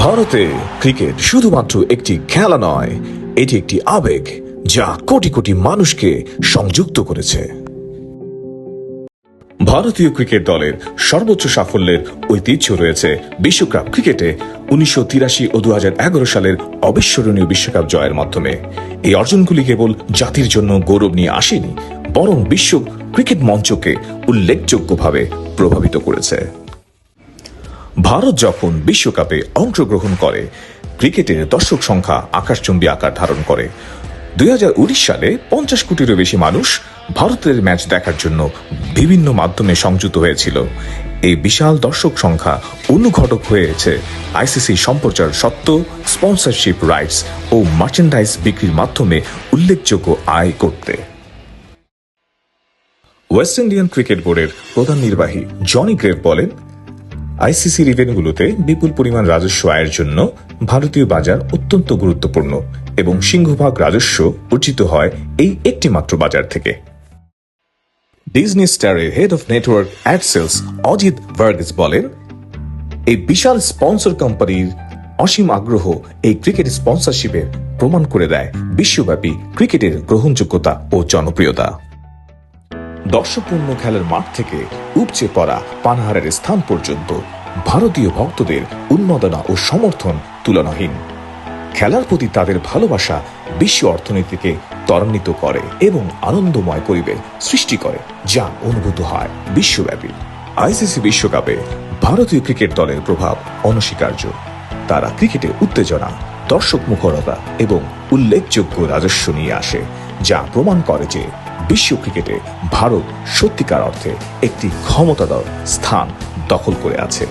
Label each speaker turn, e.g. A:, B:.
A: ভারতে ক্রিকেট শুধুমাত্র একটি খেলা নয়, এটি একটি আবেগ যা কোটি কোটি মানুষকে সংযুক্ত করেছে। ভারতীয় ক্রিকেট দলের সর্বোচ্চ সাফল্যের ঐতিহ্য রয়েছে বিশ্বকাপ ক্রিকেটে 1983 ও 2011 সালের অবিস্মরণীয় বিশ্বকাপ জয়ের মাধ্যমে। এই অর্জনগুলি কেবল জাতির জন্য গৌরব নিয়ে আসেনি, বরং বিশ্ব ক্রিকেট মঞ্চকে উল্লেখযোগ্যভাবে প্রভাবিত করেছে। ভারত যখন বিশ্বকাপে অংশগ্রহণ করে, ক্রিকেটের দর্শক সংখ্যা আকাশচুম্বী আকার ধারণ করে। 2019 সালে 50 কোটিরও বেশি মানুষ ভারতের ম্যাচ দেখার জন্য বিভিন্ন মাধ্যমে সংযুক্ত হয়েছিল। এই বিশাল দর্শক সংখ্যা অনুঘটক হয়েছে আইসিসি সম্প্রচার স্বত্ব, স্পন্সরশিপ রাইটস ও মার্চেন্ডাইজ বিক্রির মাধ্যমে উল্লেখযোগ্য আয় করতে। ওয়েস্ট ইন্ডিয়ান ক্রিকেট বোর্ডের প্রধান নির্বাহী জনি গ্রেভ বলেন, আইসিসি ইভেন্টগুলোতে বিপুল পরিমাণ রাজস্ব আয়ের জন্য ভারতীয় বাজার অত্যন্ত গুরুত্বপূর্ণ এবং সিংহভাগ রাজস্ব অর্জিত হয় এই একটি মাত্র বাজার থেকে। ডিজনি স্টারের head of network ad sales Ajit Varghese বলেন, এই বিশাল স্পন্সর কোম্পানির অসীম আগ্রহ এই ক্রিকেট স্পন্সরশিপের প্রমাণ করে দেয় বিশ্বব্যাপী ক্রিকেটের গ্রহণযোগ্যতা ও জনপ্রিয়তা। দর্শকপূর্ণ খেলার মাঠ থেকে উপচে পড়া পানাহারের স্থান পর্যন্ত ভারতীয় ভক্তদের উন্মাদনা ও সমর্থন তুলনাহীন। খেলার প্রতি তাদের ভালোবাসা বিশ্ব অর্থনীতিকে ত্বরান্বিত করে এবং আনন্দময় পরিবেশ সৃষ্টি করে, যা অনুভূত হয় বিশ্বব্যাপী। আইসিসি বিশ্বকাপে ভারতীয় ক্রিকেট দলের প্রভাব অনস্বীকার্য। তারা ক্রিকেটে উত্তেজনা, দর্শক মুখরতা এবং উল্লেখযোগ্য রাজস্ব নিয়ে আসে, যা প্রমাণ করে যে বিশ্ব ক্রিকেটে ভারত সত্যিকার অর্থে একটি ক্ষমতাধর স্থান দখল করে আছে।